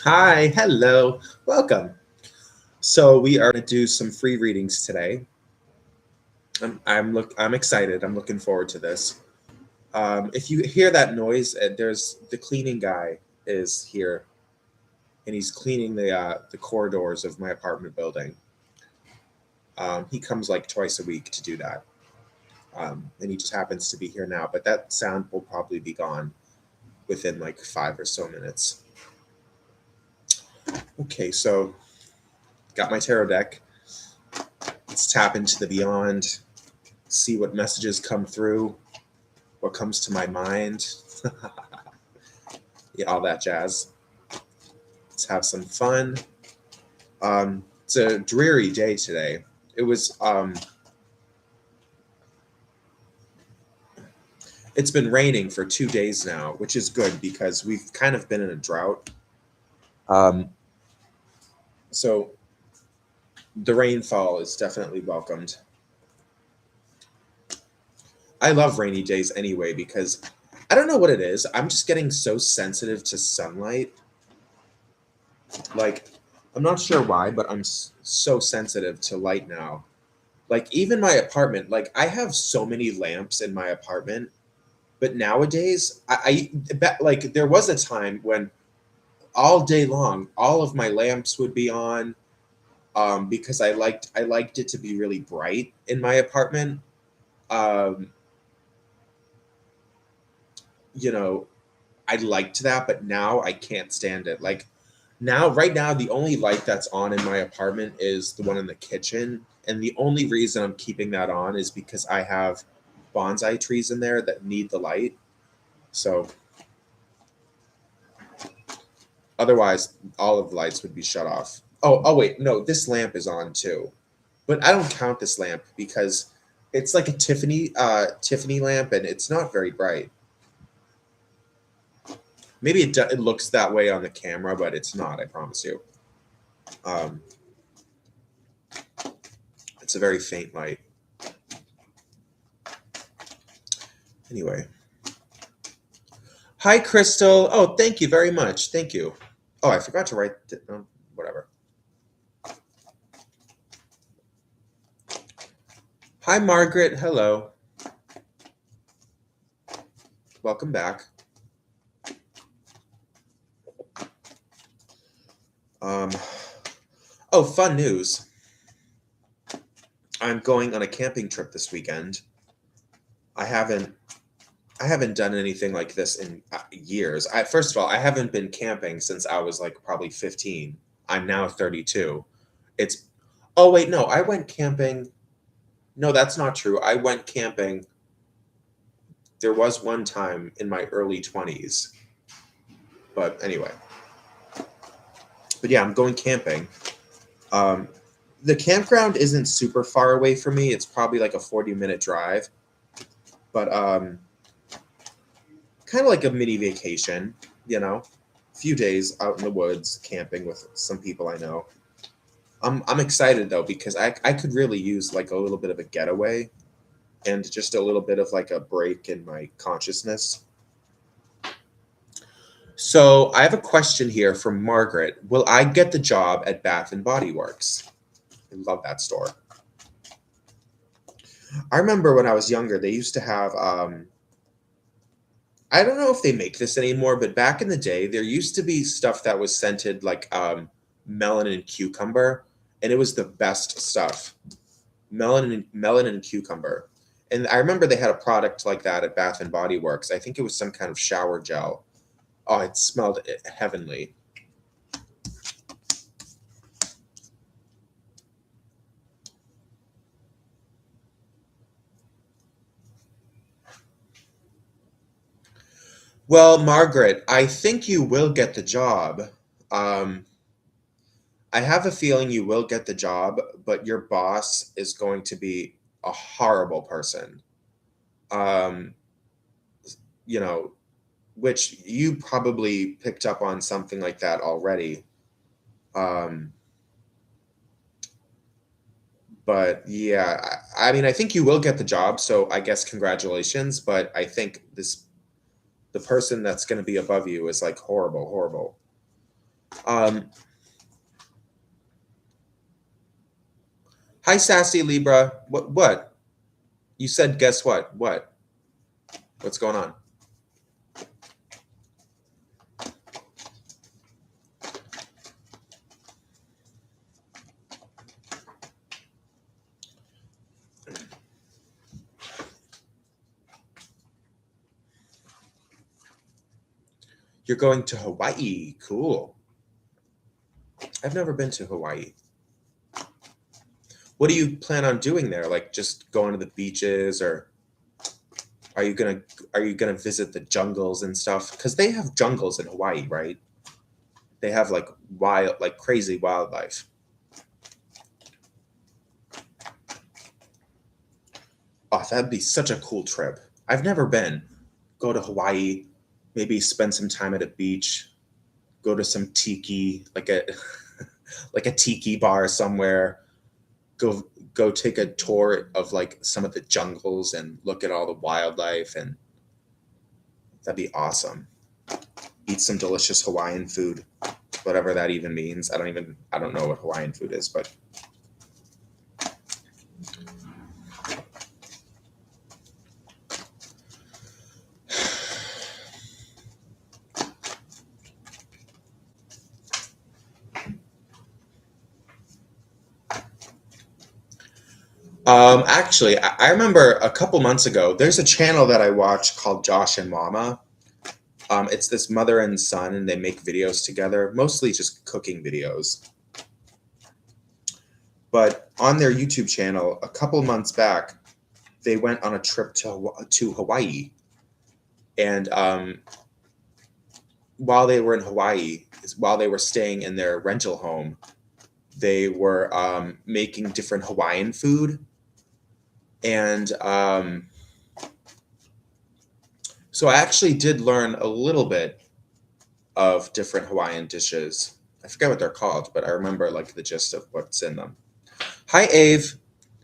Hi, hello, welcome. So we are going to do some free readings today. I'm excited. I'm looking forward to this. If you hear that noise, there's the cleaning guy is here, and he's cleaning the corridors of my apartment building. He comes like twice a week to do that, and he just happens to be here now. But that sound will probably be gone within like 5 or so minutes. Okay, so got my tarot deck. Let's tap into the beyond, see what messages come through, what comes to my mind. Yeah, all that jazz. Let's have some fun. It's a dreary day today. It was it's been raining for 2 days now, which is good because we've kind of been in a drought. Um, so the rainfall is definitely welcomed. I love rainy days anyway because I don't know what it is. I'm just getting so sensitive to sunlight. Like, I'm not sure why, but I'm so sensitive to light now. Like, even my apartment, like, I have so many lamps in my apartment, but nowadays, like, there was a time when all day long, all of my lamps would be on, because I liked it to be really bright in my apartment. Um, you know, I liked that, but now I can't stand it. Like right now, the only light that's on in my apartment is the one in the kitchen. And the only reason I'm keeping that on is because I have bonsai trees in there that need the light. So otherwise, all of the lights would be shut off. Oh wait, no, this lamp is on too. But I don't count this lamp because it's like a Tiffany lamp and it's not very bright. Maybe it looks that way on the camera, but it's not, I promise you. Um, it's a very faint light. Anyway. Hi, Crystal. Oh, thank you very much. Thank you. Oh, I forgot to write. Whatever. Hi, Margaret. Hello. Welcome back. Um, oh, fun news. I'm going on a camping trip this weekend. I haven't done anything like this in years. First of all, I haven't been camping since I was like probably 15. I'm now 32. It's Oh wait, no, I went camping. No, that's not true. I went camping. There was one time in my early 20s. But anyway. But yeah, I'm going camping. Um the campground isn't super far away from me. It's probably like a 40-minute drive. But kind of like a mini vacation, you know. A few days out in the woods camping with some people I know. I'm excited though because I could really use like a little bit of a getaway and just a little bit of like a break in my consciousness. So I have a question here from Margaret. Will I get the job at Bath and Body Works? I love that store. I remember when I was younger, they used to have I don't know if they make this anymore, but back in the day, there used to be stuff that was scented like melon and cucumber, and it was the best stuff. Melon and cucumber. And I remember they had a product like that at Bath and Body Works. I think it was some kind of shower gel. Oh, it smelled heavenly. Well, Margaret, I think you will get the job. Um, I have a feeling you will get the job, but your boss is going to be a horrible person. Um, you know, which you probably picked up on something like that already. Um, but yeah, I mean, I think you will get the job, so I guess congratulations. But I think the person that's going to be above you is like horrible, horrible. Hi, Sassy Libra. What? You said guess what? What? What's going on? You're going to Hawaii. Cool. I've never been to Hawaii. What do you plan on doing there? Like just going to the beaches, or are you gonna visit the jungles and stuff? Because they have jungles in Hawaii, right? They have like crazy wildlife. Oh, that'd be such a cool trip. I've never been. Go to Hawaii, maybe spend some time at a beach, go to some tiki, like a like a tiki bar somewhere. Go take a tour of like some of the jungles and look at all the wildlife, and that'd be awesome. Eat some delicious Hawaiian food, whatever that even means. I don't know what Hawaiian food is, but actually, I remember a couple months ago, there's a channel that I watch called Josh and Mama. It's this mother and son, and they make videos together, mostly just cooking videos. But on their YouTube channel, a couple months back, they went on a trip to Hawaii, and while they were in Hawaii, while they were staying in their rental home, they were making different Hawaiian food, and so I actually did learn a little bit of different Hawaiian dishes. I forget what they're called, but I remember like the gist of what's in them. Hi, Ave.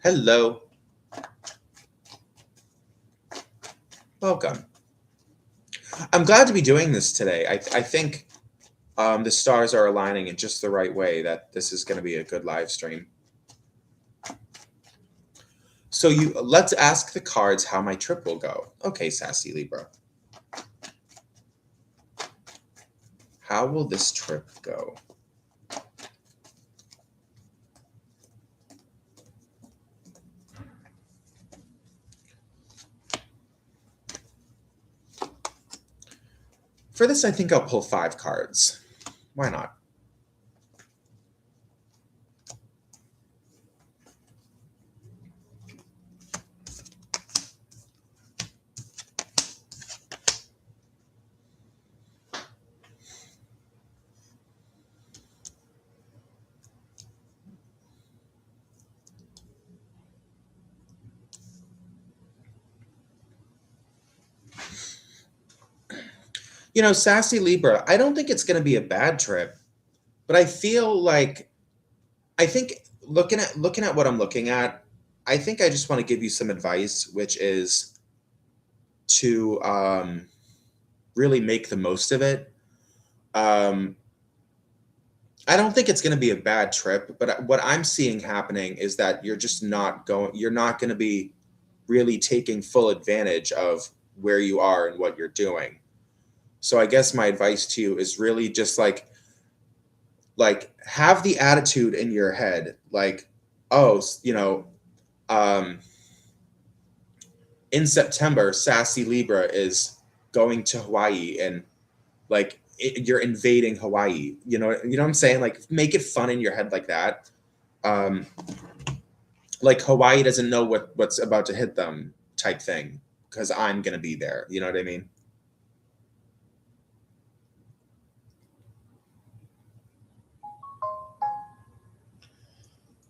Hello. Welcome. I'm glad to be doing this today. I think the stars are aligning in just the right way that this is going to be a good live stream. So let's ask the cards how my trip will go. Okay, Sassy Libra. How will this trip go? For this, I think I'll pull 5 cards. Why not? You know, Sassy Libra, I don't think it's going to be a bad trip, but I feel like I think looking at what I'm looking at, I think I just want to give you some advice, which is to really make the most of it. Um, I don't think it's going to be a bad trip, but what I'm seeing happening is that you're not going to be really taking full advantage of where you are and what you're doing. So I guess my advice to you is really just like have the attitude in your head like, oh, um in September, Sassy Libra is going to Hawaii, and like you're invading Hawaii. You know what I'm saying? Like make it fun in your head like that. Um, like Hawaii doesn't know what's about to hit them type thing because I'm gonna be there. You know what I mean?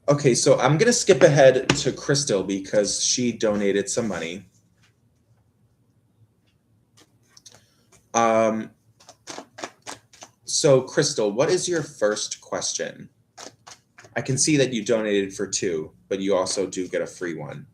Okay, so I'm gonna skip ahead to Crystal because she donated some money. Um, so Crystal, what is your first question? I can see that you donated for 2, but you also do get a free one.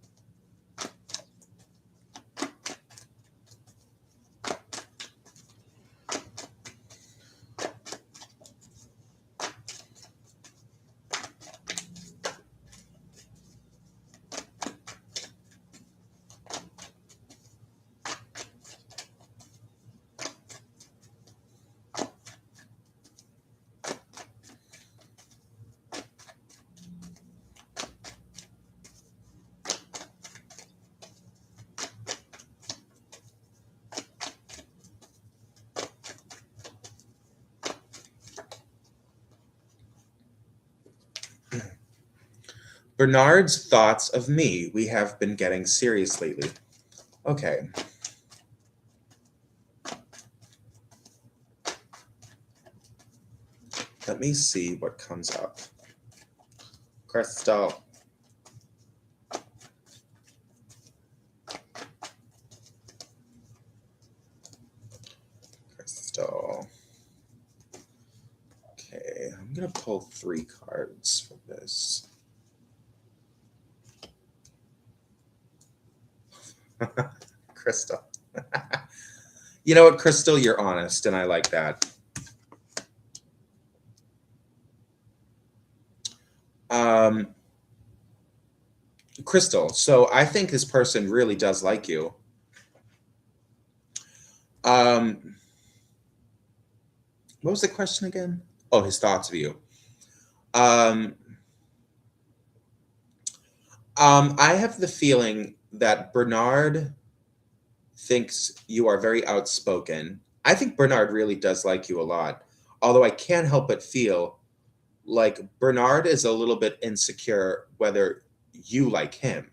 Bernard's thoughts of me. We have been getting serious lately. Okay. Let me see what comes up. Crystal. Crystal. Okay, I'm going to pull 3 cards for this. Crystal. You know what, Crystal? You're honest, and I like that. Crystal, so I think this person really does like you. What was the question again? Oh, his thoughts of you. I have the feeling that Bernard thinks you are very outspoken. I think Bernard really does like you a lot, although I can't help but feel like Bernard is a little bit insecure whether you like him.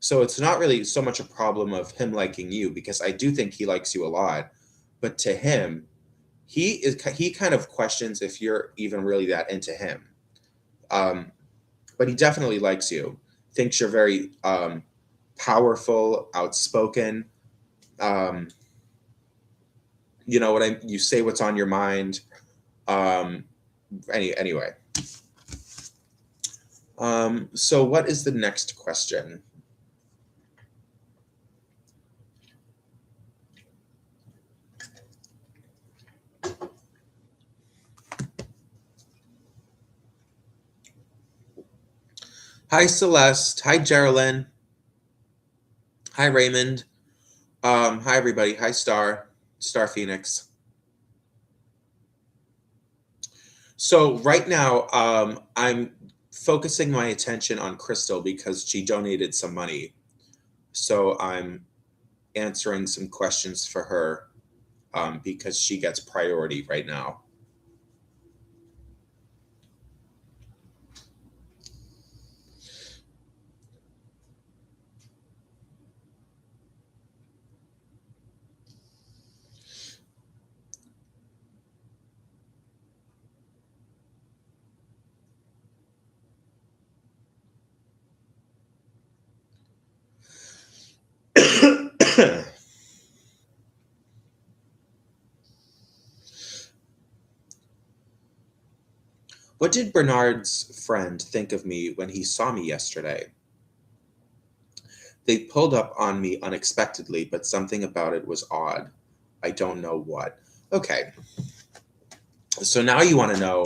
So it's not really so much a problem of him liking you, because I do think he likes you a lot, but to him, he kind of questions if you're even really that into him. But he definitely likes you. Thinks you're very powerful, outspoken. You know what you say what's on your mind. Anyway. So what is the next question? Hi, Celeste. Hi, Geraldine. Hi, Raymond. Hi, everybody. Hi, Star Phoenix. So right now, I'm focusing my attention on Crystal because she donated some money. So I'm answering some questions for her because she gets priority right now. What did Bernard's friend think of me when he saw me yesterday? They pulled up on me unexpectedly, but something about it was odd. I don't know what. Okay. So now you want to know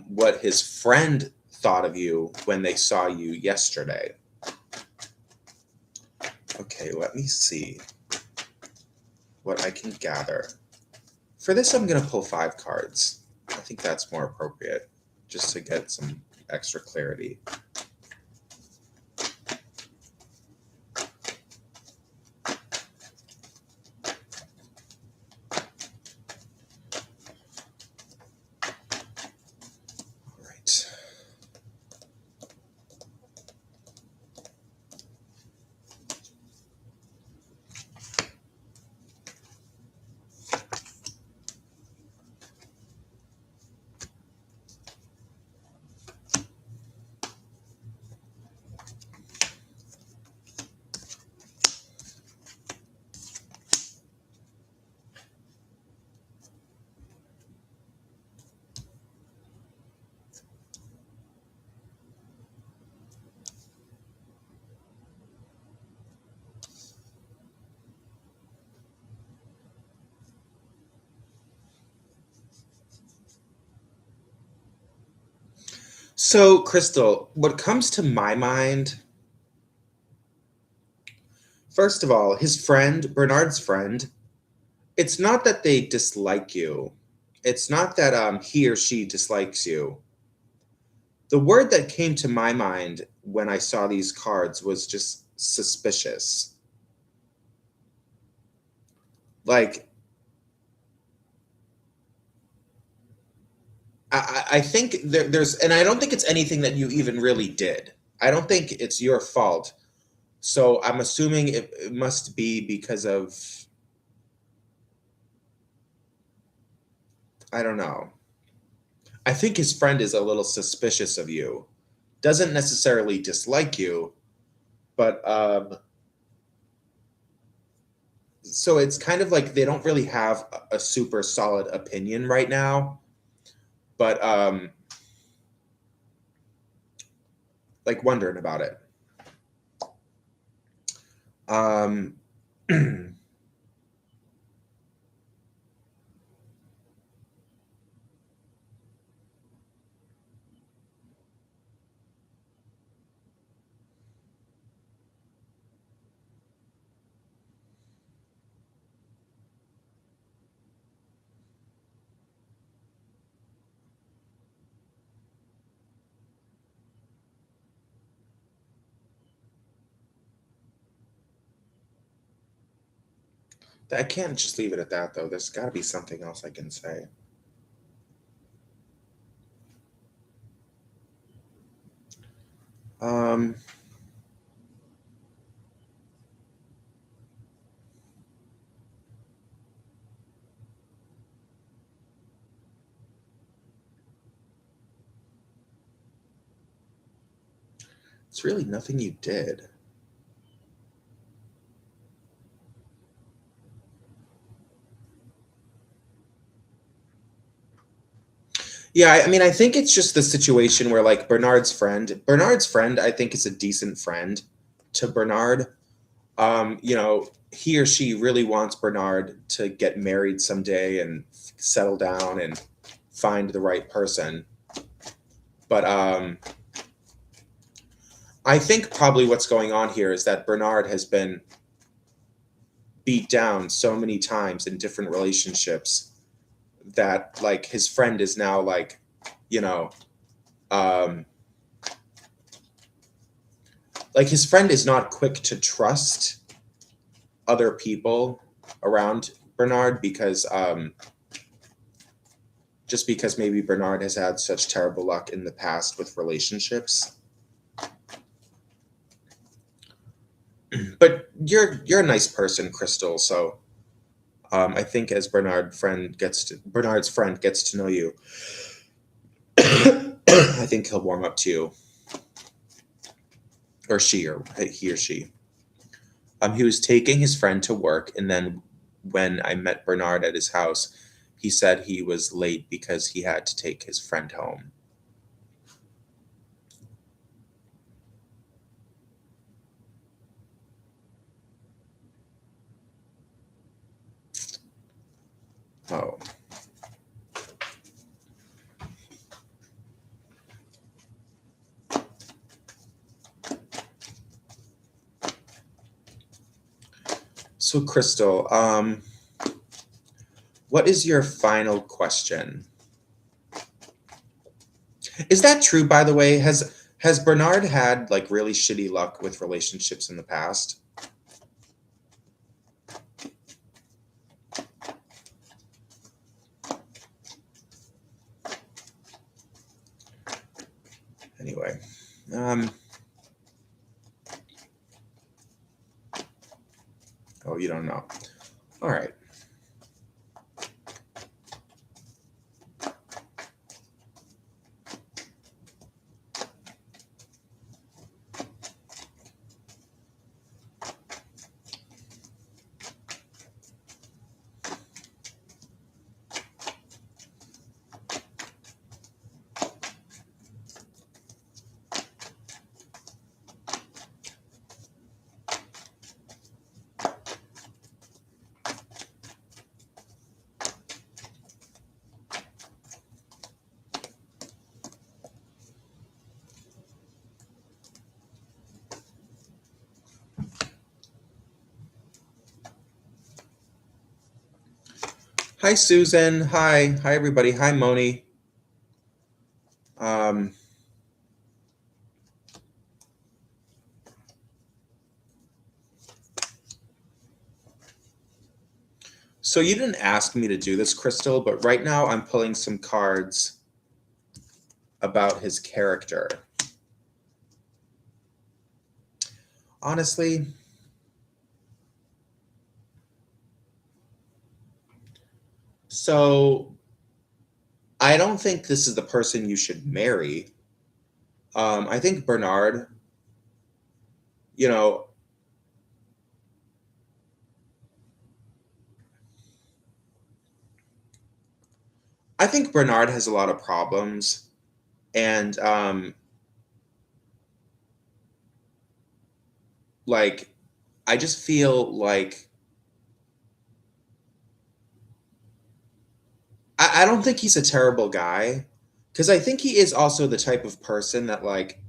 what his friend thought of you when they saw you yesterday. Okay, let me see what I can gather. For this, I'm going to pull 5 cards. I think that's more appropriate, just to get some extra clarity. All right. So, Crystal, what comes to my mind, first of all, his friend, Bernard's friend, it's not that they dislike you. It's not that he or she dislikes you. The word that came to my mind when I saw these cards was just suspicious. Like, I think there's, and I don't think it's anything that you even really did. I don't think it's your fault. So I'm assuming it must be because of, I don't know. I think his friend is a little suspicious of you. Doesn't necessarily dislike you, but so it's kind of like they don't really have a super solid opinion right now. But like wondering about it. Um, I can't just leave it at that, though. There's got to be something else I can say. Um, it's really nothing you did. Yeah, I mean, I think it's just the situation where, like, Bernard's friend, I think is a decent friend to Bernard. You know, he or she really wants Bernard to get married someday and settle down and find the right person. But I think probably what's going on here is that Bernard has been beat down so many times in different relationships that like his friend is now like, you know, um, like his friend is not quick to trust other people around Bernard because just because maybe Bernard has had such terrible luck in the past with relationships. But you're a nice person, Crystal. So I think as Bernard's friend gets to know you, I think he'll warm up to you, or she, or he or she. He was taking his friend to work, and then when I met Bernard at his house, he said he was late because he had to take his friend home. Oh. So, Crystal, what is your final question? Is that true, by the way? Has Bernard had like really shitty luck with relationships in the past? Anyway, oh, you don't know. All right. Hi, Susan. Hi, everybody. Hi, Moni. Um, so you didn't ask me to do this, Crystal, but right now I'm pulling some cards about his character. Honestly, so I don't think this is the person you should marry. I think Bernard, you know, I think Bernard has a lot of problems, and like I just feel like I don't think he's a terrible guy, because I think he is also the type of person that, like,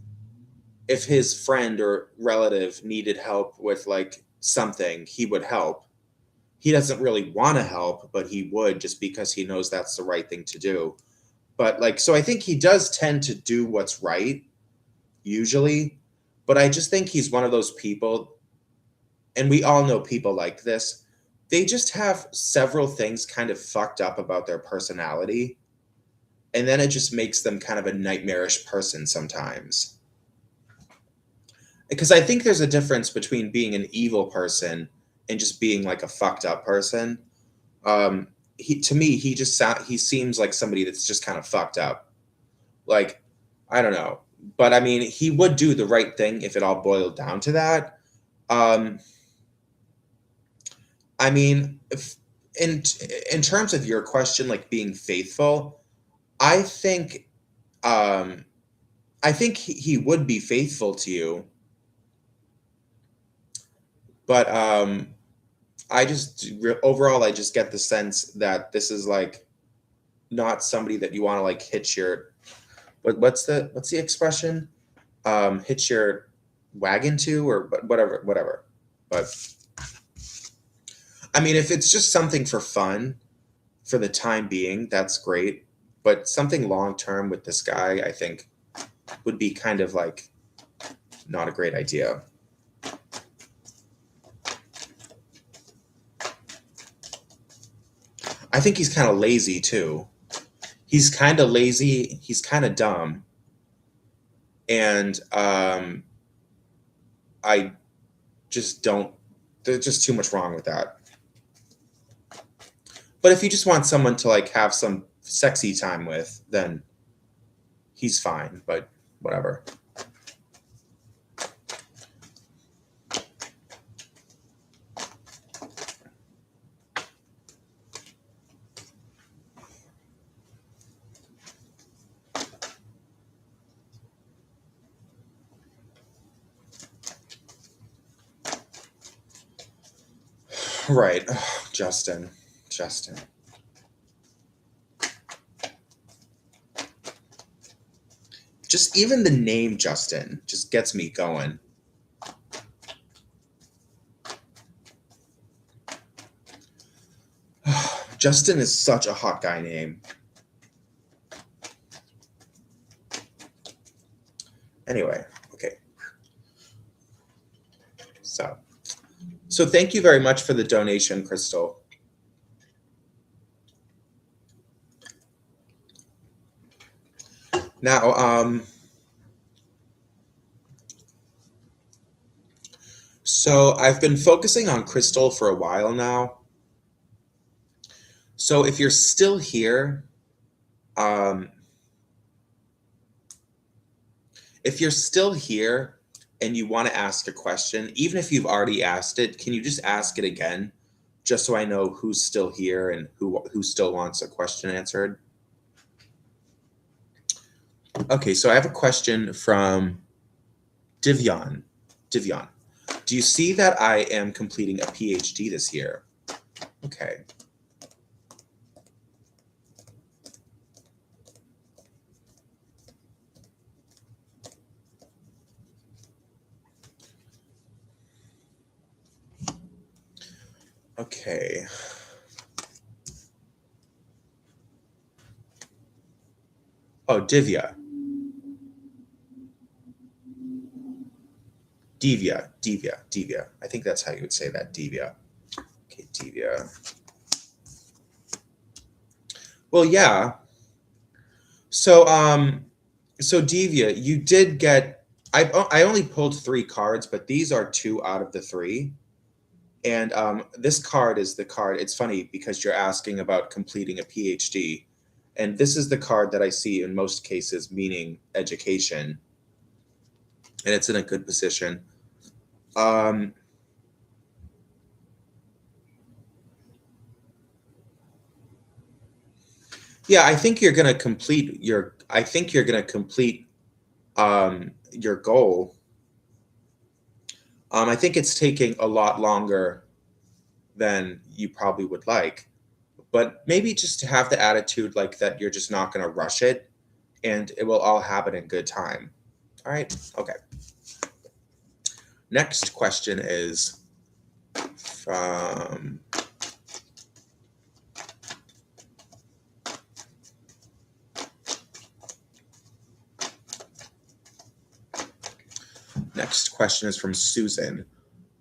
if his friend or relative needed help with like something, he would help. He doesn't really want to help, but he would, just because he knows that's the right thing to do. But like, so I think he does tend to do what's right usually, but I just think he's one of those people, and we all know people like this. They just have several things kind of fucked up about their personality, and then it just makes them kind of a nightmarish person sometimes. Because I think there's a difference between being an evil person and just being like a fucked up person. He, to me, he seems like somebody that's just kind of fucked up. Like, I don't know, but I mean, he would do the right thing if it all boiled down to that. Um, I mean, if, in terms of your question, like being faithful, I think um, I think he would be faithful to you, but overall, I just get the sense that this is like not somebody that you want to like hitch your what's the expression? Hitch your wagon to, or whatever. But I mean, if it's just something for fun for the time being, that's great. But something long term with this guy, I think, would be kind of like not a great idea. I think he's kind of lazy too. He's kind of lazy. He's kind of dumb, and I just don't. There's just too much wrong with that. But if you just want someone to like have some sexy time with, then he's fine. But whatever. Right. Oh, Justin. Just even the name Justin just gets me going. Justin is such a hot guy name. Anyway, okay. So thank you very much for the donation, Crystal. Now, so I've been focusing on Crystal for a while now. So if you're still here, and you want to ask a question, even if you've already asked it, can you just ask it again, just so I know who's still here and who still wants a question answered? Okay, so I have a question from Divyan. Divyan, do you see that I am completing a PhD this year? Okay. Okay. Oh, Divya. Divya. I think that's how you would say that, Divya. Okay, Divya. Well, yeah. So, So Divya, you did get. I only pulled 3 cards, but these are 2 out of the 3. And this card is the card. It's funny because you're asking about completing a PhD, and this is the card that I see in most cases meaning education, and it's in a good position. Um, yeah, I think you're going to complete your. I think you're going to complete your goal. I think it's taking a lot longer than you probably would like, but maybe just to have the attitude like that you're just not going to rush it, and it will all happen in good time. All right. Okay. Next question is from Susan.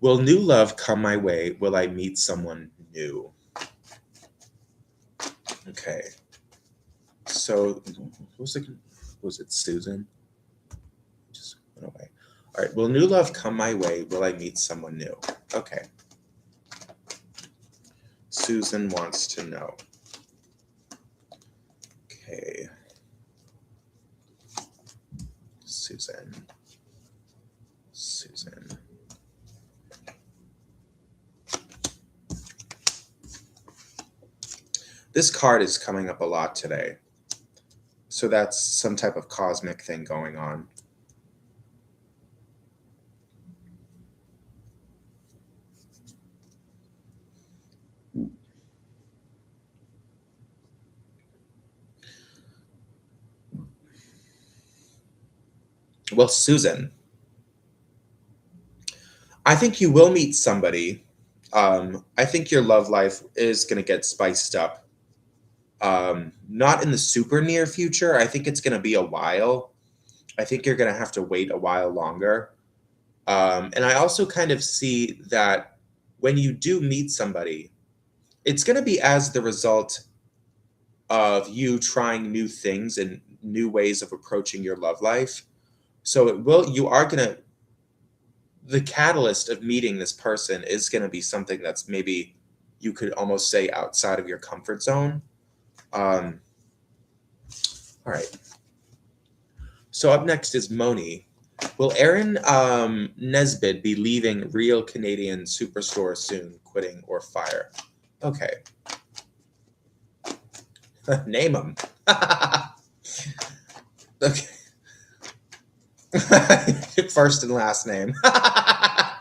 Will new love come my way? Will I meet someone new? Okay. So was it Susan? Just went away. All right. Will new love come my way? Will I meet someone new? Okay. Susan wants to know. Okay. Susan. This card is coming up a lot today. So that's some type of cosmic thing going on. Well, Susan, I think you will meet somebody. I think your love life is going to get spiced up. Not in the super near future. I think it's going to be a while. I think you're going to have to wait a while longer. And I also kind of see that when you do meet somebody, it's going to be as the result of you trying new things and new ways of approaching your love life. So the catalyst of meeting this person is going to be something that's maybe you could almost say outside of your comfort zone. All right. So up next is Moni. Will Aaron Nesbitt be leaving Real Canadian Superstore soon, quitting or fire? Okay. Name him. Okay. First and last name. I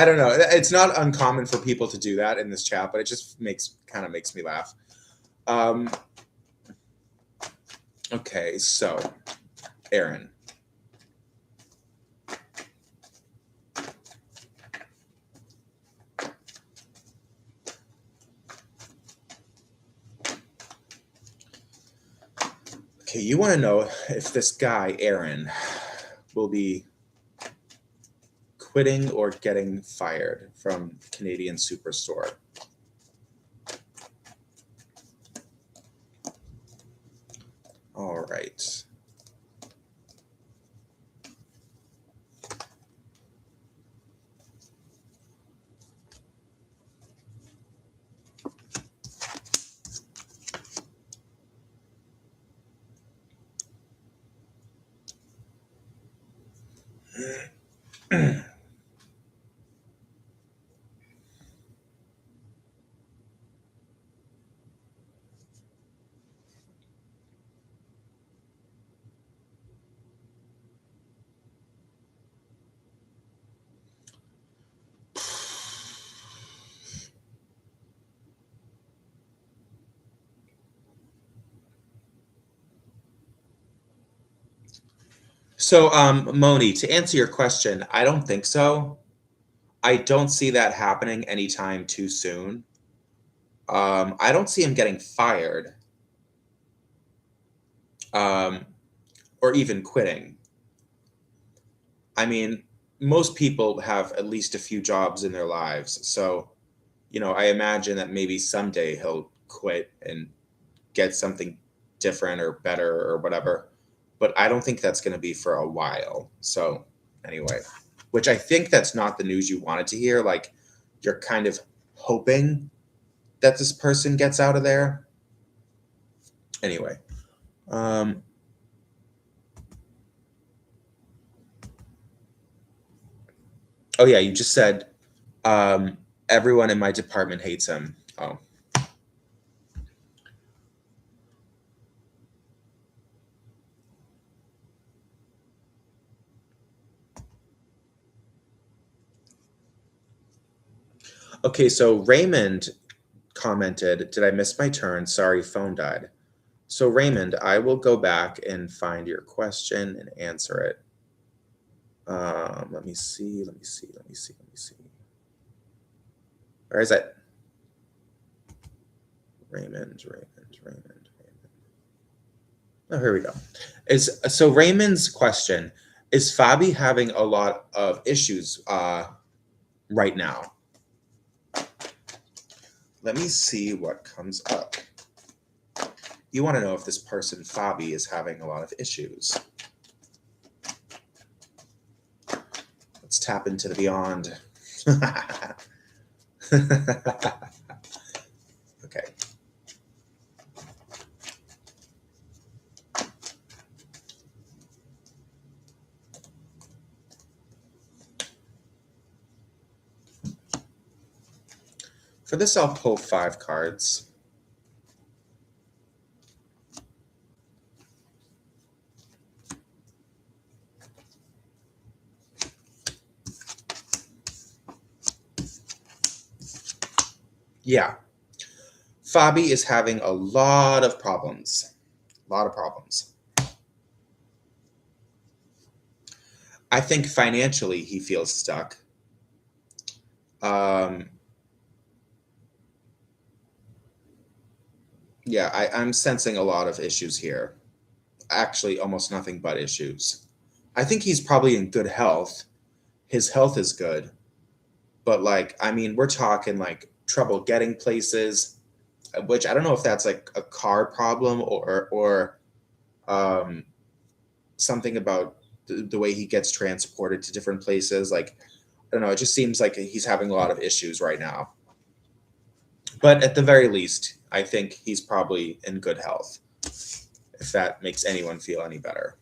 don't know. It's not uncommon for people to do that in this chat, but it just makes me laugh. Okay, so Aaron. Okay, you want to know if this guy, Aaron, will be quitting or getting fired from Canadian Superstore. All right. So, Moni, to answer your question, I don't think so. I don't see that happening anytime too soon. I don't see him getting fired, um, or even quitting. I mean, most people have at least a few jobs in their lives. So, I imagine that maybe someday he'll quit and get something different or better or whatever. but I don't think that's going to be for a while. So anyway, which I think that's not the news you wanted to hear. Like, you're kind of hoping that this person gets out of there. Anyway, oh yeah, you just said everyone in my department hates him. Oh. Okay, so Raymond commented, "Did I miss my turn? Sorry, phone died." So Raymond, I will go back and find your question and answer it. Let me see. Where is it? Raymond. Oh, here we go. So Raymond's question is: Fabi having a lot of issues right now? Let me see what comes up. You want to know if this person, Fabi, is having a lot of issues. Let's tap into the beyond. Okay. For this, I'll pull 5 cards. Yeah. Fabi is having a lot of problems. I think financially he feels stuck. Yeah, I'm sensing a lot of issues here. Actually, almost nothing but issues. I think he's probably in good health. His health is good. But like, I mean, we're talking like trouble getting places, which I don't know if that's like a car problem or something about the way he gets transported to different places. Like, I don't know, it just seems like he's having a lot of issues right now. But at the very least, I think he's probably in good health, if that makes anyone feel any better.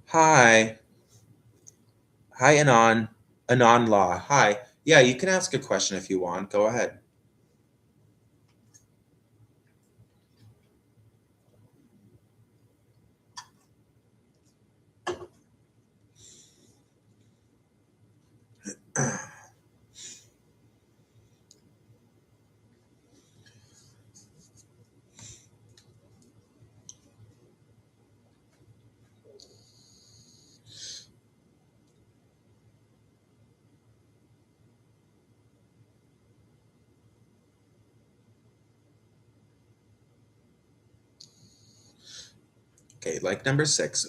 Hi. Hi, Anon Law. Hi. Yeah, you can ask a question if you want. Go ahead. Okay, like number 6.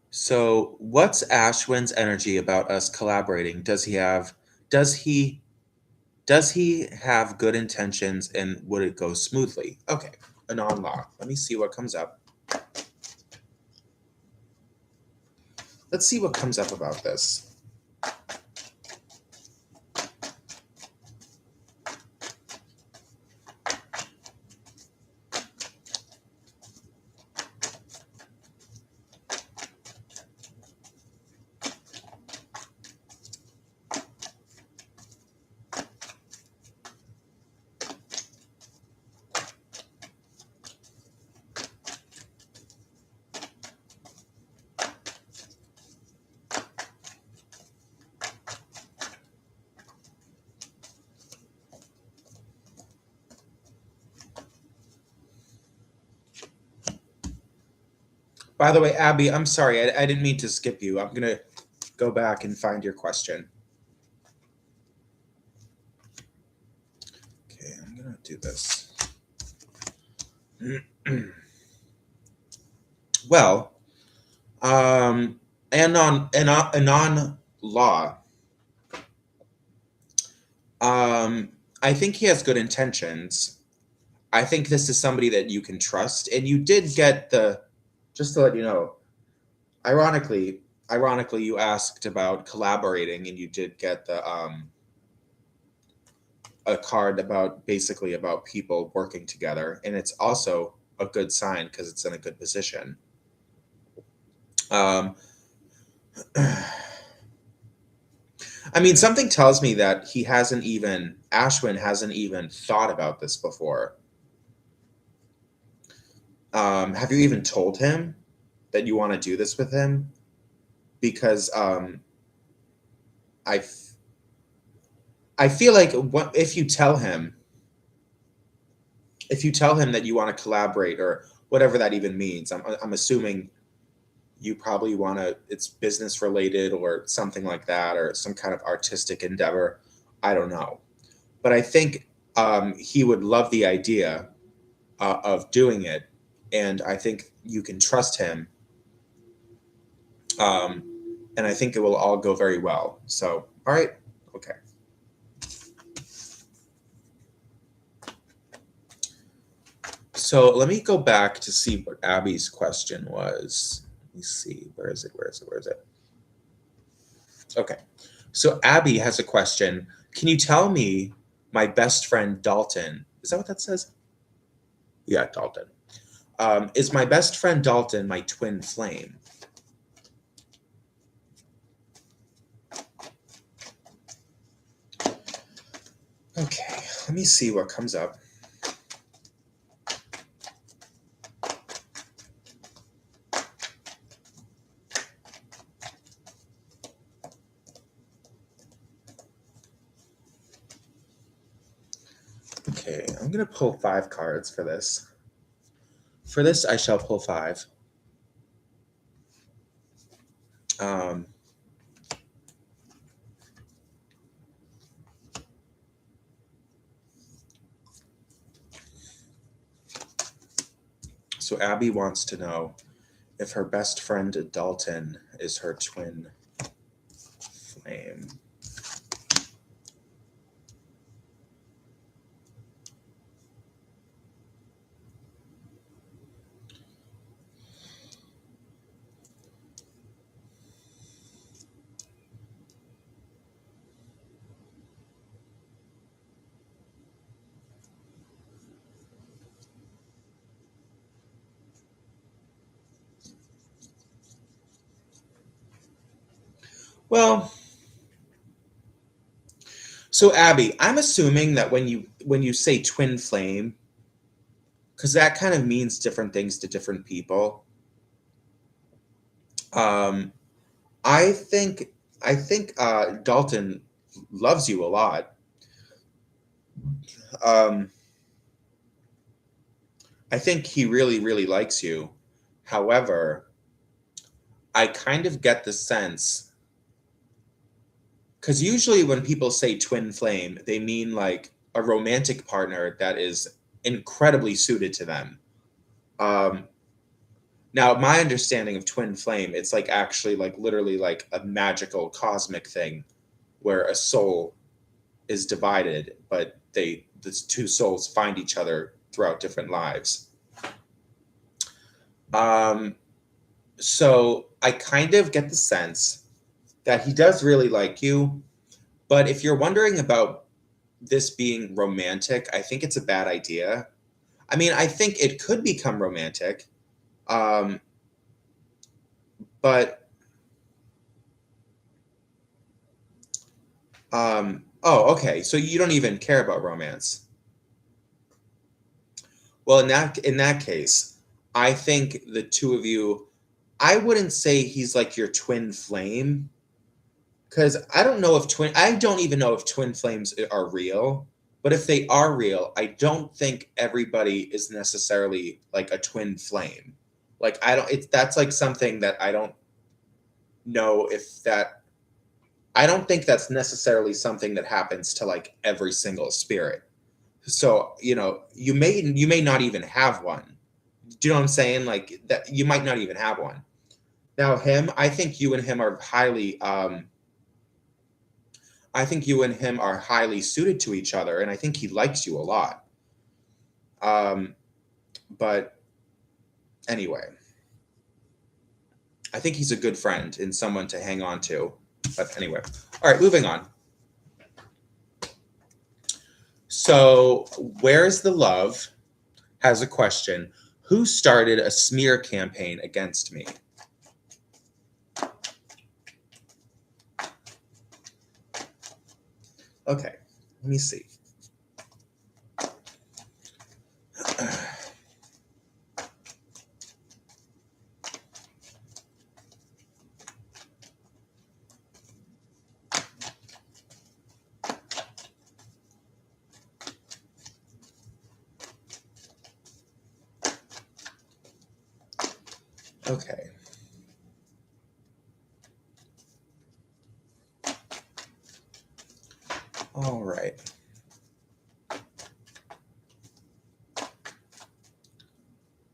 So what's Ashwin's energy about us collaborating? Does he have good intentions and would it go smoothly? Okay, Anon Law. Let me see what comes up. Let's see what comes up about this. By the way, Abby, I'm sorry. I didn't mean to skip you. I'm going to go back and find your question. Okay, I'm going to do this. Well, And on law, I think he has good intentions. I think this is somebody that you can trust, and you did get the. Just to let you know, ironically, you asked about collaborating, and you did get the a card about basically about people working together, and it's also a good sign because it's in a good position. Um, I mean, something tells me that Ashwin hasn't even thought about this before. Have you even told him that you want to do this with him? Because I, f- I feel like what if you tell him that you want to collaborate or whatever that even means, I'm assuming you probably want to, it's business related or something like that, or some kind of artistic endeavor. I don't know. But I think he would love the idea of doing it. And I think you can trust him. Um, and I think it will all go very well. So, all right. Okay. So let me go back to see what Abby's question was. Let me see. Where is it? Where is it? Where is it? Okay. So Abby has a question. Can you tell me my best friend Dalton? Is that what that says? Yeah, Dalton. Is my best friend Dalton my twin flame? Okay, let me see what comes up. Okay, I'm going to pull 5 cards for this. For this, I shall pull 5. Um, so Abby wants to know if her best friend Dalton is her twin flame. Well, so Abby, I'm assuming that when you say twin flame, because that kind of means different things to different people. Um, I think Dalton loves you a lot. Um, I think he really really likes you. However, I kind of get the sense because usually when people say twin flame, they mean like a romantic partner that is incredibly suited to them. Um, Now, my understanding of twin flame, it's like actually like literally like a magical cosmic thing where a soul is divided, but the two souls find each other throughout different lives. Um, so I kind of get the sense that he does really like you, but if you're wondering about this being romantic, I think it's a bad idea. I mean, I think it could become romantic, um, but oh, okay. So you don't even care about romance. Well, in that case, I think the two of you, I wouldn't say he's like your twin flame because I don't even know if twin flames are real. But if they are real, I don't think everybody is necessarily like a twin flame. Like I don't it's that's like something that I don't know if that I don't think that's necessarily something that happens to like every single spirit. So, you may not even have one. Do you know what I'm saying? Like that you might not even have one. Now him, I think you and him are highly suited to each other, and I think he likes you a lot. But anyway, I think he's a good friend and someone to hang on to. But anyway, all right, moving on. So, Where's the Love has a question. Who started a smear campaign against me? Okay, let me see. Okay. All right.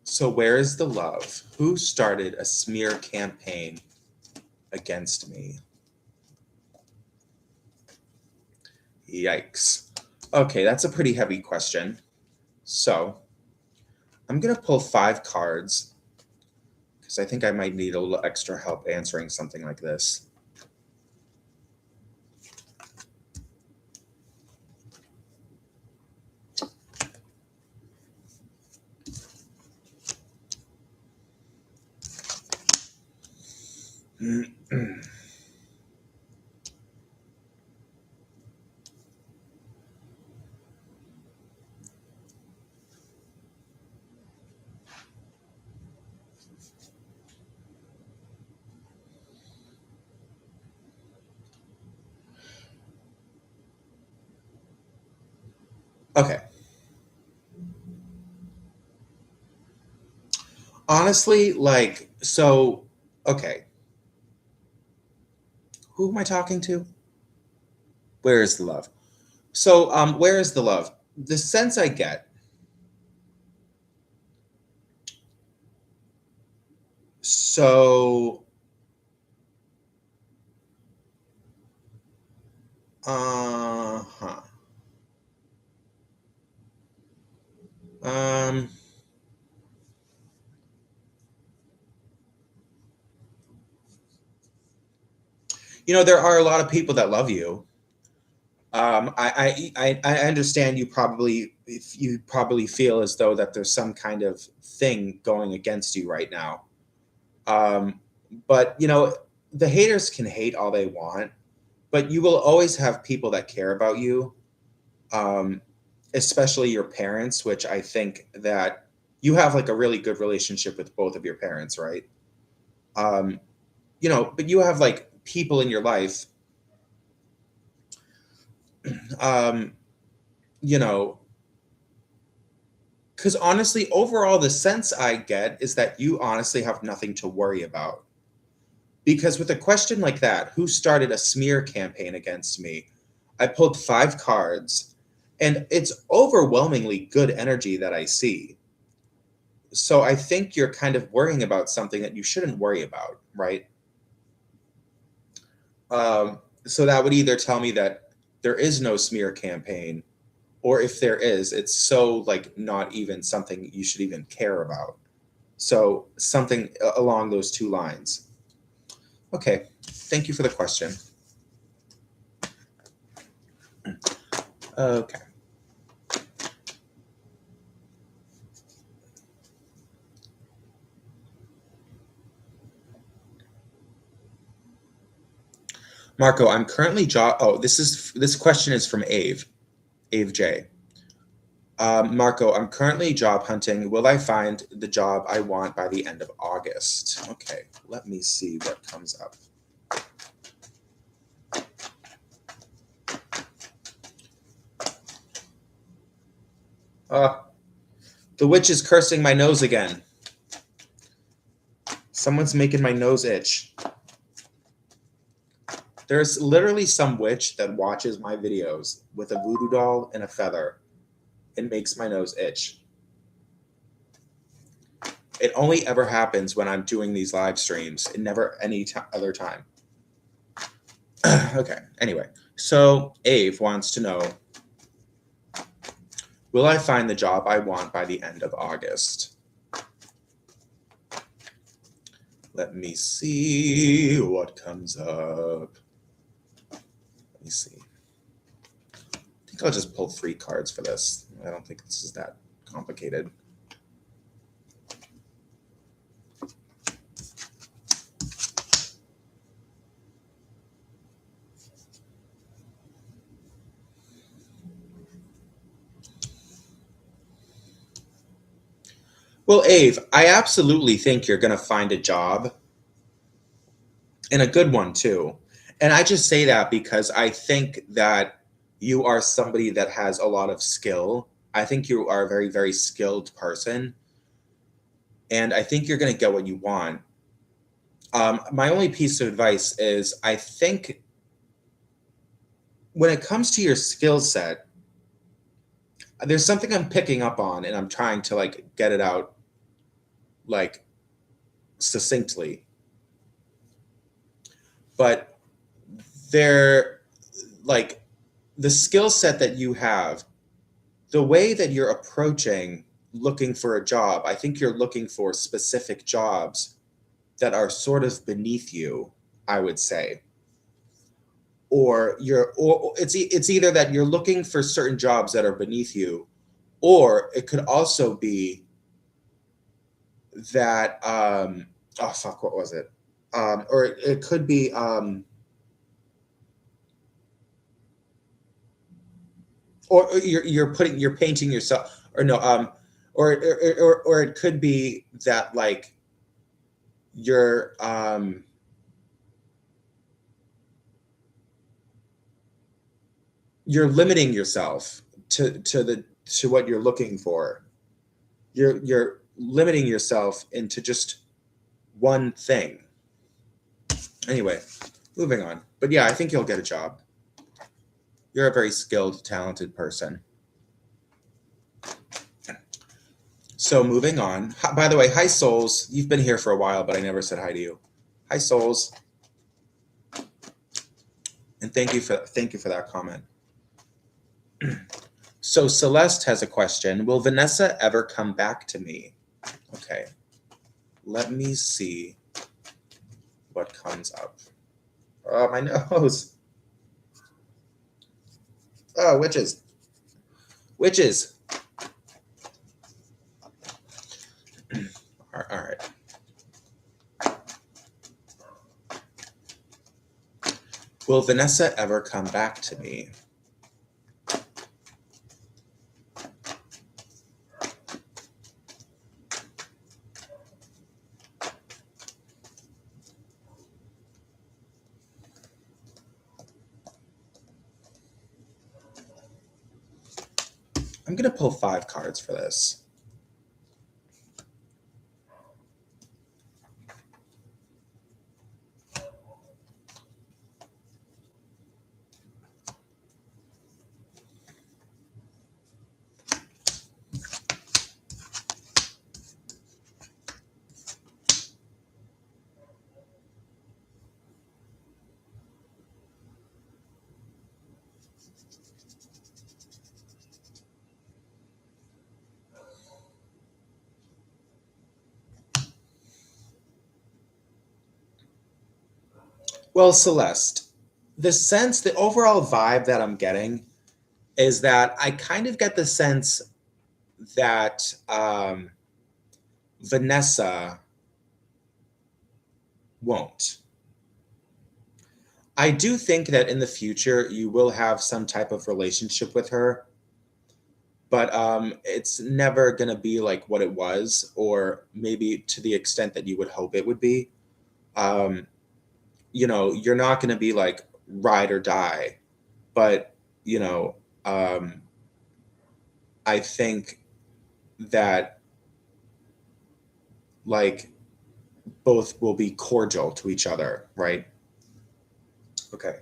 So where is the love? Who started a smear campaign against me? Yikes. Okay, that's a pretty heavy question. So I'm going to pull 5 cards because I think I might need a little extra help answering something like this. Okay. Honestly, okay. Who am I talking to? Where is the love? So, where is the love? The sense I get. So, uh-huh. Um, there are a lot of people that love you. I understand you probably feel as though that there's some kind of thing going against you right now. But the haters can hate all they want, but you will always have people that care about you, especially your parents, which I think that you have like a really good relationship with both of your parents, right? Um, but you have like people in your life, um, you know, because honestly, overall, the sense I get is that you honestly have nothing to worry about. Because with a question like that, who started a smear campaign against me? I pulled 5 cards, and it's overwhelmingly good energy that I see. So I think you're kind of worrying about something that you shouldn't worry about, right? So that would either tell me that there is no smear campaign, or if there is, it's so like not even something you should even care about. So something along those 2 lines. Okay, thank you for the question. Okay. Marco, I'm currently this question is from Ave J. Marco, I'm currently job hunting. Will I find the job I want by the end of August? Okay, let me see what comes up. The witch is cursing my nose again. Someone's making my nose itch. There's literally some witch that watches my videos with a voodoo doll and a feather. It makes my nose itch. It only ever happens when I'm doing these live streams, and never any other time. Okay, anyway. So Ave wants to know, will I find the job I want by the end of August? Let me see what comes up. Let me see. I think I'll just pull 3 cards for this. I don't think this is that complicated. Well, Ave, I absolutely think you're going to find a job, and a good one too. And I just say that because I think that you are somebody that has a lot of skill. I think you are a very, very skilled person. And I think you're going to get what you want. My only piece of advice is I think when it comes to your skill set, there's something I'm picking up on, and I'm trying to like get it out like succinctly. But there, like, the skill set that you have, the way that you're approaching looking for a job, I think you're looking for specific jobs that are sort of beneath you, I would say. Or it's either that you're looking for certain jobs that are beneath you, or it could also be that oh fuck, what was it? Or it could be or you're painting yourself, or no, or it could be that like you're you're limiting yourself to what you're looking for. You're limiting yourself into just one thing. Anyway, moving on. But yeah, I think you'll get a job. You're a very skilled, talented person. So moving on. By the way, hi Souls. You've been here for a while, but I never said hi to you. Hi Souls. And thank you for that comment. So Celeste has a question. Will Vanessa ever come back to me? Okay. Let me see what comes up. Oh, my nose. Oh, witches. Witches. All right. Will Vanessa ever come back to me? I'm going to pull 5 cards for this. Well, Celeste, the overall vibe that I'm getting is that I kind of get the sense that Vanessa won't. I do think that in the future you will have some type of relationship with her, but it's never going to be like what it was, or maybe to the extent that you would hope it would be. Um, you're not going to be like ride or die, but you know, um, I think that like both will be cordial to each other, right? Okay.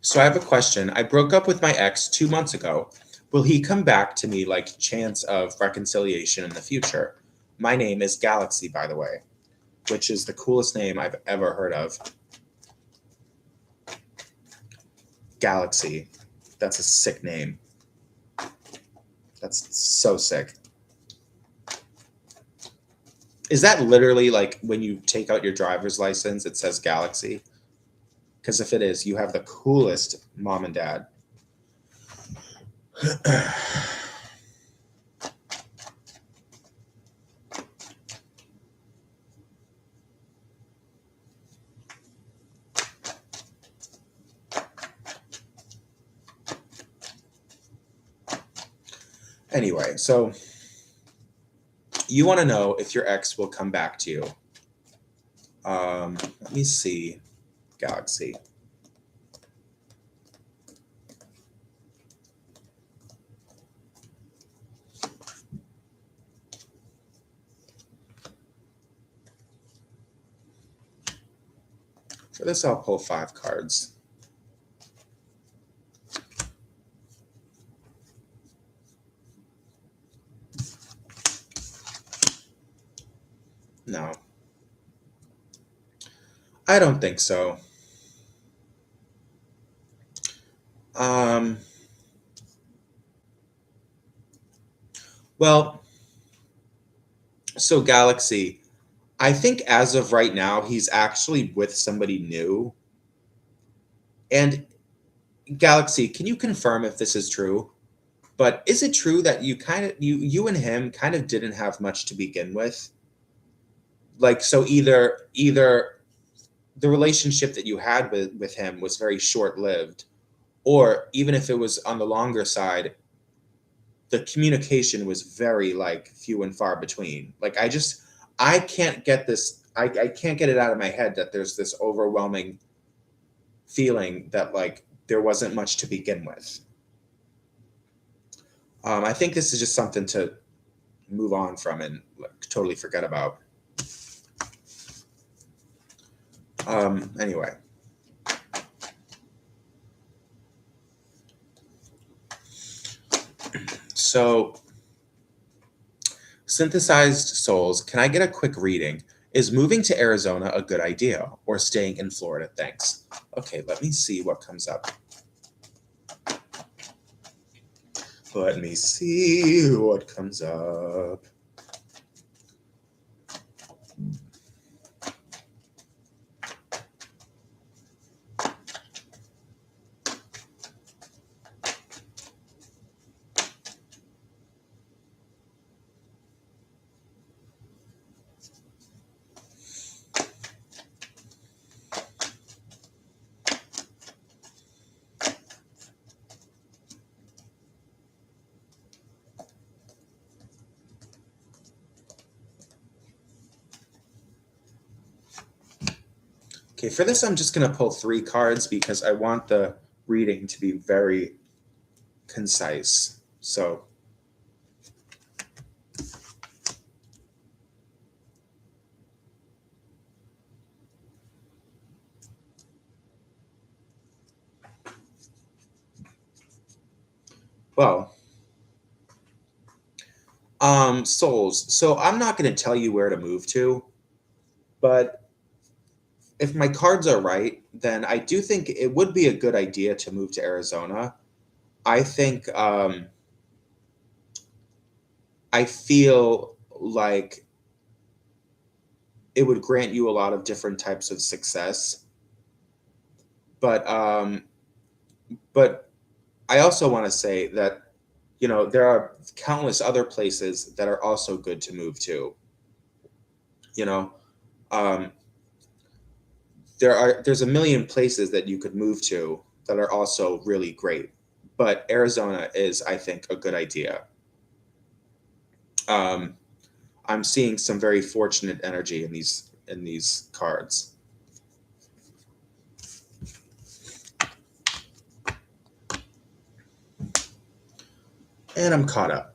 So I have a question. I broke up with my ex 2 months ago. Will he come back to me like chance of reconciliation in the future? My name is Galaxy, by the way, which is the coolest name I've ever heard of. Galaxy. That's a sick name. That's so sick. Is that literally like when you take out your driver's license, it says Galaxy? Because if it is, you have the coolest mom and dad. Anyway, so you want to know if your ex will come back to you. Let me see. Galaxy. For this, I'll pull 5 cards. No. I don't think so. Well, so Galaxy, I think as of right now, he's actually with somebody new. And Galaxy, can you confirm if this is true? But is it true that you and him kind of didn't have much to begin with? Like, so either the relationship that you had with him was very short-lived, or even if it was on the longer side, the communication was very like few and far between. Like I can't get this, I can't get it out of my head that there's this overwhelming feeling that like there wasn't much to begin with. I think this is just something to move on from and like, totally forget about. Anyway. So, synthesized souls, can I get a quick reading? Is moving to Arizona a good idea or staying in Florida? Thanks. Okay, let me see what comes up. Let me see what comes up. Okay, for this, I'm just going to pull 3 cards because I want the reading to be very concise. So, well, souls. So I'm not going to tell you where to move to, but if my cards are right, then I do think it would be a good idea to move to Arizona. I think I feel like it would grant you a lot of different types of success. But I also want to say that there are countless other places that are also good to move to. You know, um, there's a million places that you could move to that are also really great, but Arizona is, I think, a good idea. Um, I'm seeing some very fortunate energy in these cards. And I'm caught up.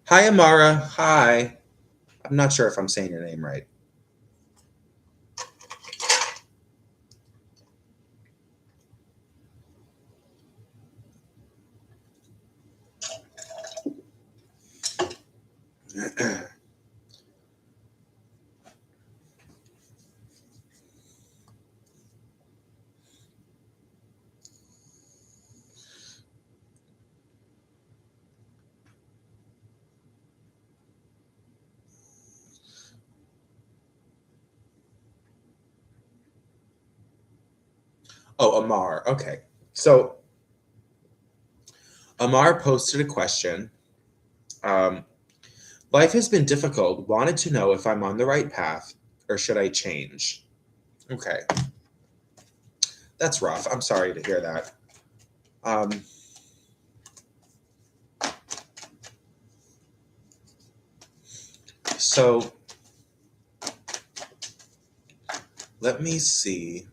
Hi, Amara. Hi. I'm not sure if I'm saying your name right. Oh, Amar. Okay. So Amar posted a question. Um, Life has been difficult. Wanted to know if I'm on the right path or should I change? Okay. That's rough. I'm sorry to hear that. Um, so let me see.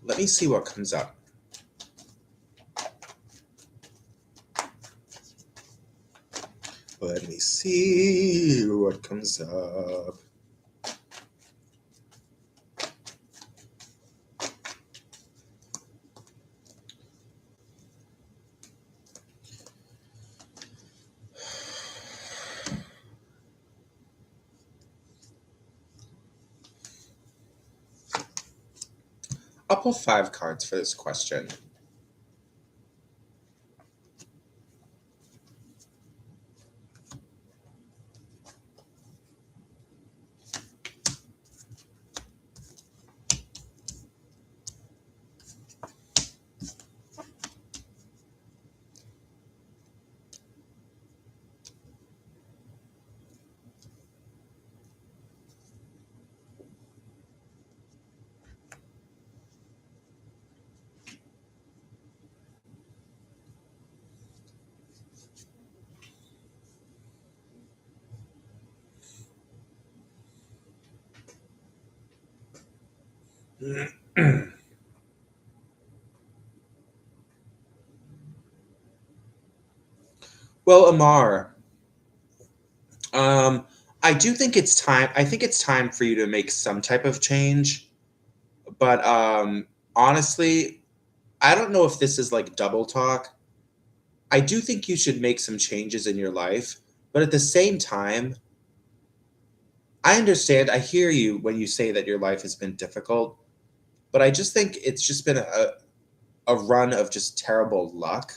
Let me see what comes up. Let me see what comes up. I'll pull 5 cards for this question. Well, Amar, um, I do think it's time. I think it's time for you to make some type of change. But honestly, I don't know if this is like double talk. I do think you should make some changes in your life, but at the same time, I understand. I hear you when you say that your life has been difficult, but I just think it's just been a run of just terrible luck.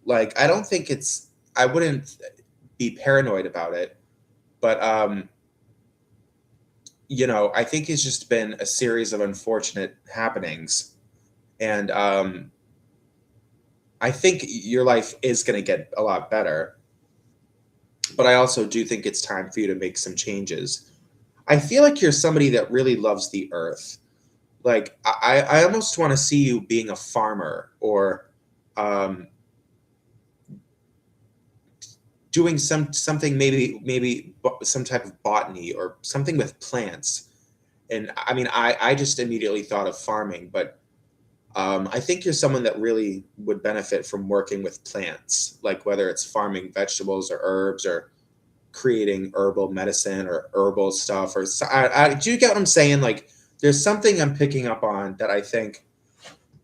Like, I don't think it's, I wouldn't be paranoid about it, but, I think it's just been a series of unfortunate happenings. And I think your life is going to get a lot better, but I also do think it's time for you to make some changes. I feel like you're somebody that really loves the earth. Like, I almost want to see you being a farmer or um, doing something, maybe some type of botany or something with plants. And I mean, I just immediately thought of farming, but I think you're someone that really would benefit from working with plants, like whether it's farming vegetables or herbs or creating herbal medicine or herbal stuff. Do you get what I'm saying? Like, there's something I'm picking up on that I think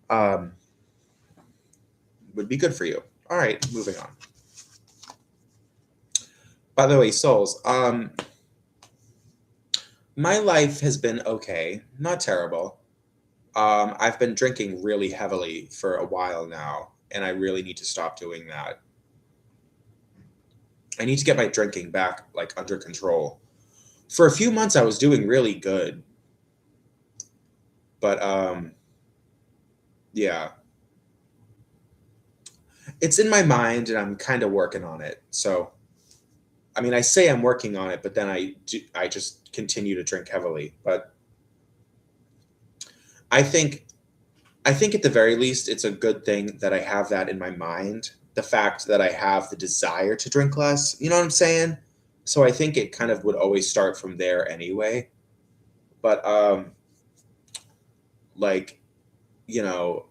um, would be good for you. All right, moving on. By the way, souls, my life has been okay, not terrible. I've been drinking really heavily for a while now, and I really need to stop doing that. I need to get my drinking back like under control. For a few months, I was doing really good, but yeah, it's in my mind, and I'm kind of working on it. So, I mean, I say I'm working on it, but then I just continue to drink heavily. But I think I think at the very least, it's a good thing that I have that in my mind. The fact that I have the desire to drink less, you know what I'm saying? So I think it kind of would always start from there anyway. But like, you know,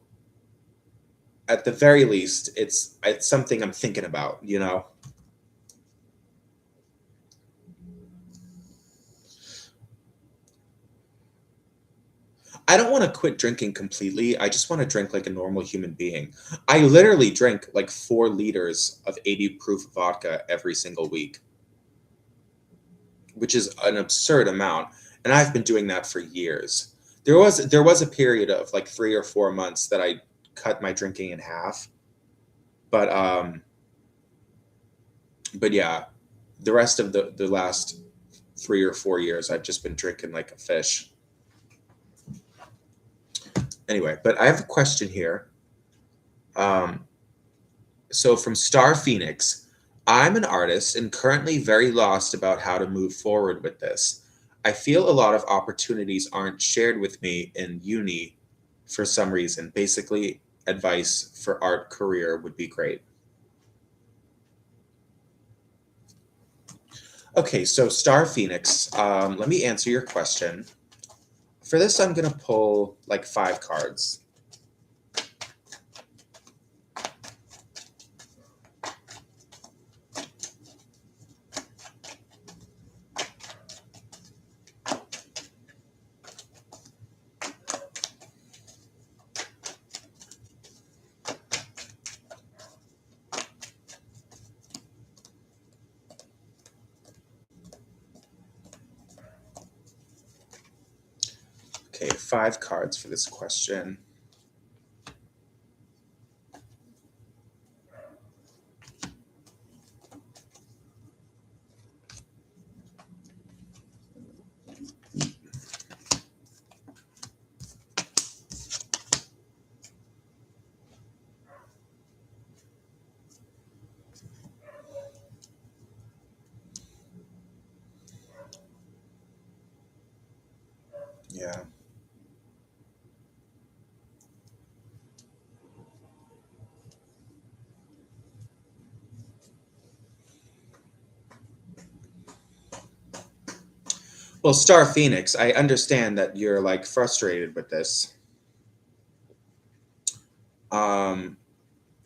at the very least, it's something I'm thinking about. I don't want to quit drinking completely. I just want to drink like a normal human being. I literally drink like 4 liters of 80 proof vodka every single week, which is an absurd amount. And I've been doing that for years. There was a period of like 3 or 4 months that I cut my drinking in half. But but yeah, the rest of the last 3 or 4 years I've just been drinking like a fish. Anyway, but I have a question here. Um, so from Star Phoenix, I'm an artist and currently very lost about how to move forward with this. I feel a lot of opportunities aren't shared with me in uni for some reason. Basically, advice for art career would be great. Okay, so Star Phoenix, let me answer your question. For this, I'm going to pull like 5 cards. Okay, 5 cards for this question. Yeah. Well, Star Phoenix, I understand that you're like frustrated with this. Um,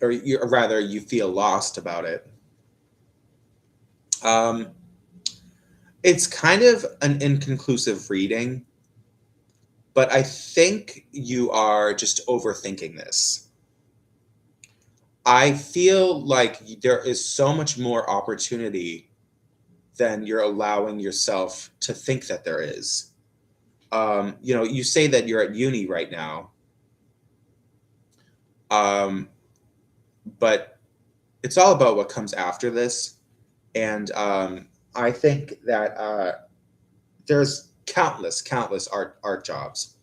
or rather, you feel lost about it. Um, it's kind of an inconclusive reading, but I think you are just overthinking this. I feel like there is so much more opportunity than you're allowing yourself to think that there is. You say that you're at uni right now, um, but it's all about what comes after this. And I think that there's countless art jobs,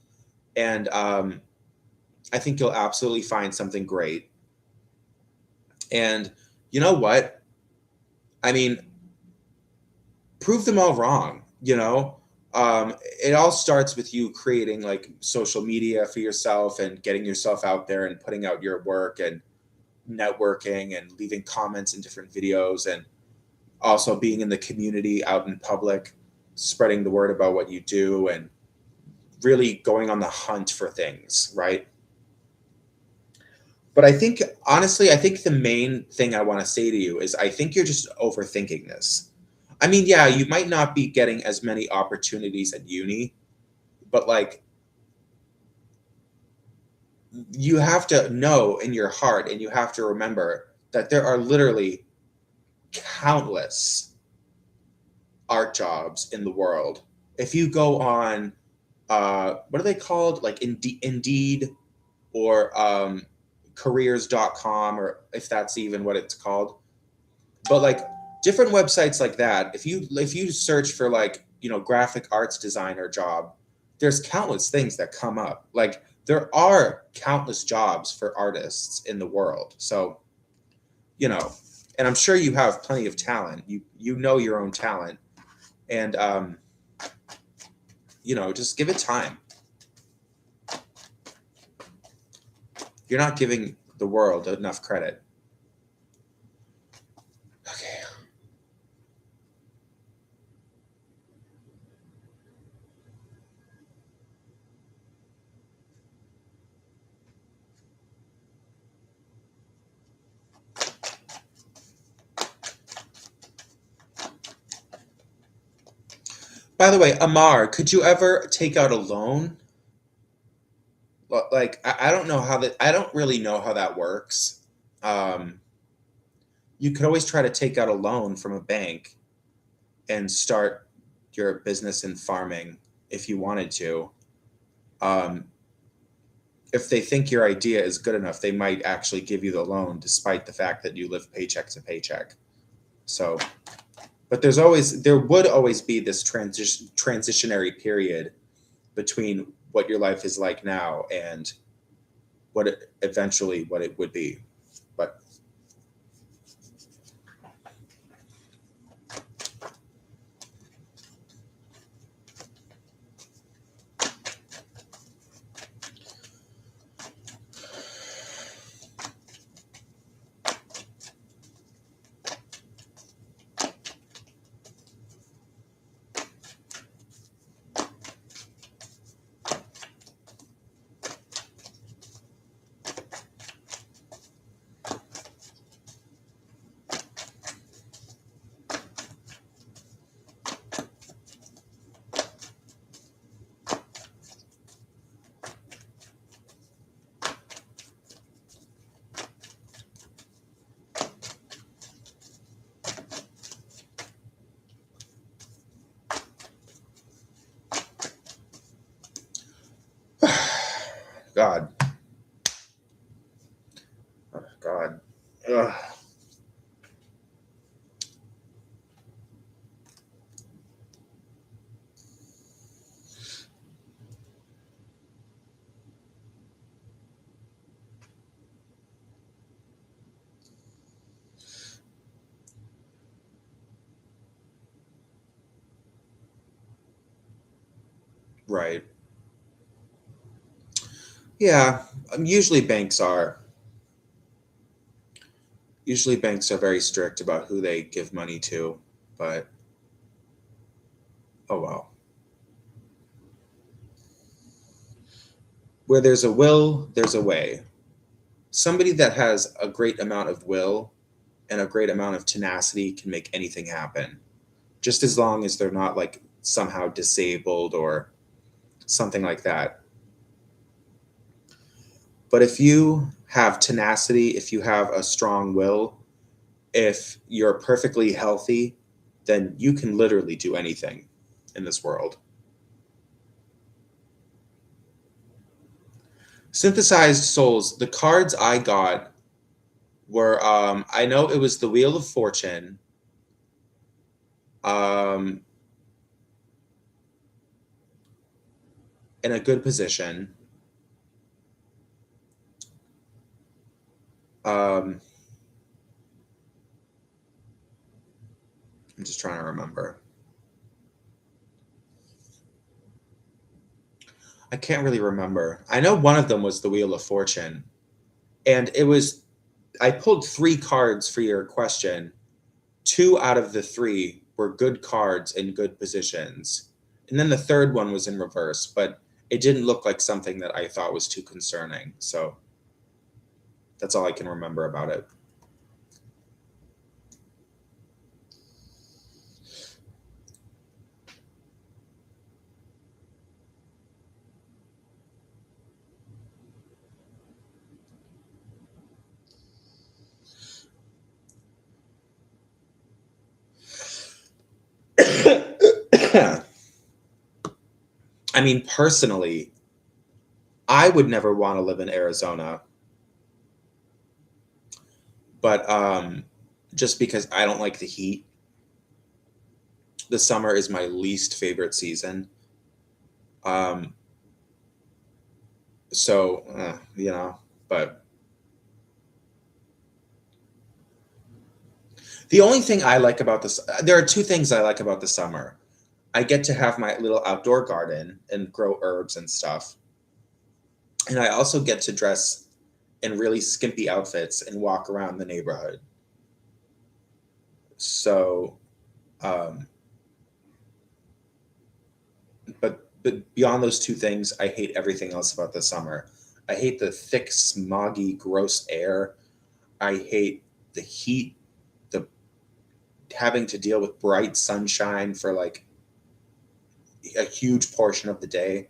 and I think you'll absolutely find something great. And you know what? I mean, prove them all wrong. It all starts with you creating like social media for yourself and getting yourself out there and putting out your work and networking and leaving comments in different videos and also being in the community out in public, spreading the word about what you do and really going on the hunt for things, right? But I think, honestly, I think the main thing I want to say to you is I think you're just overthinking this. I mean, yeah, you might not be getting as many opportunities at uni, but like you have to know in your heart and you have to remember that there are literally countless art jobs in the world. If you go on, what are they called? Like Indeed or careers.com, or if that's even what it's called. But like different websites like that, if you search for like, graphic arts designer job, there's countless things that come up. Like there are countless jobs for artists in the world. So, you know, and I'm sure you have plenty of talent. You know your own talent. And just give it time. You're not giving the world enough credit. Okay. By the way, Amar, could you ever take out a loan? Like, I don't know how that, I don't really know how that works. You could always try to take out a loan from a bank and start your business in farming if you wanted to. Um, if they think your idea is good enough, they might actually give you the loan despite the fact that you live paycheck to paycheck. So, but there would always be this transitionary period between what your life is like now and what it would be. But God, oh, God, ugh. Right. Yeah. Usually banks are very strict about who they give money to, but oh well. Where there's a will, there's a way. Somebody that has a great amount of will and a great amount of tenacity can make anything happen, just as long as they're not like somehow disabled or something like that. But if you have tenacity, if you have a strong will, if you're perfectly healthy, then you can literally do anything in this world. Synthesized souls, the cards I got were I know it was the Wheel of Fortune, um in a good position. Um I'm just trying to remember. I can't really remember. I know one of them was the Wheel of Fortune. And it was I pulled 3 cards for your question. 2 out of the 3 were good cards in good positions. And then the third one was in reverse, but it didn't look like something that I thought was too concerning. So that's all I can remember about it. I mean, personally, I would never want to live in Arizona, but just because I don't like the heat. The summer is my least favorite season. Um, but the only thing I like about this, there are 2 things I like about the summer. I get to have my little outdoor garden and grow herbs and stuff. And I also get to dress in really skimpy outfits and walk around the neighborhood. So, um, but beyond those 2 things, I hate everything else about the summer. I hate the thick, smoggy, gross air. I hate the heat, the having to deal with bright sunshine for like a huge portion of the day.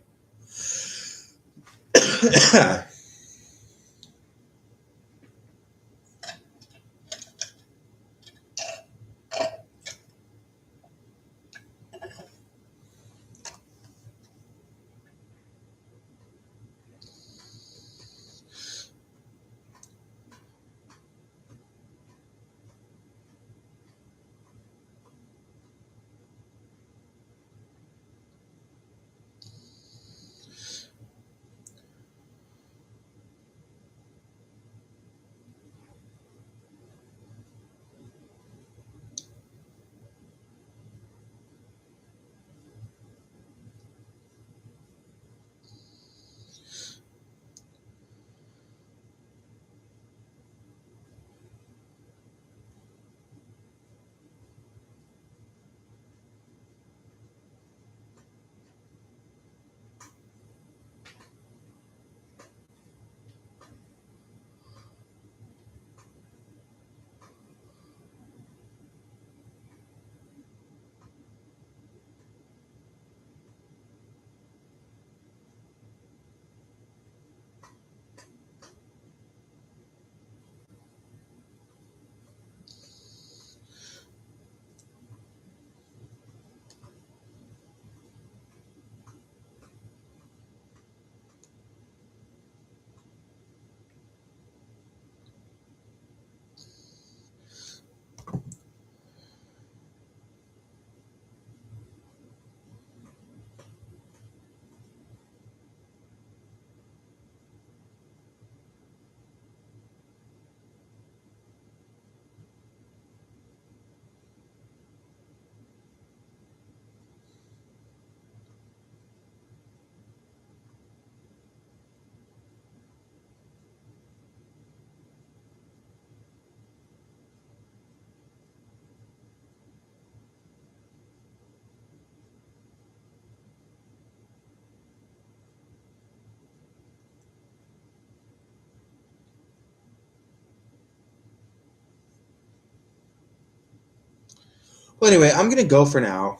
Well, anyway, I'm gonna go for now.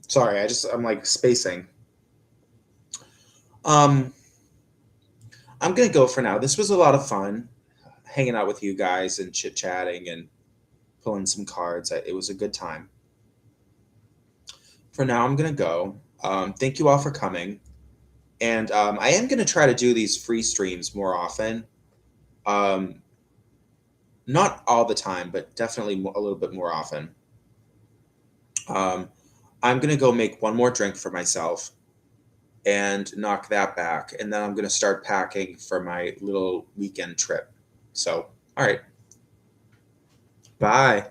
Sorry, I'm like spacing. Um, I'm gonna go for now. This was a lot of fun, hanging out with you guys and chit chatting and pulling some cards. It was a good time. For now, I'm gonna go. Thank you all for coming, and I am gonna try to do these free streams more often. Um, not all the time, but definitely a little bit more often. I'm gonna go make one more drink for myself and knock that back, and then I'm gonna start packing for my little weekend trip. So, all right, bye.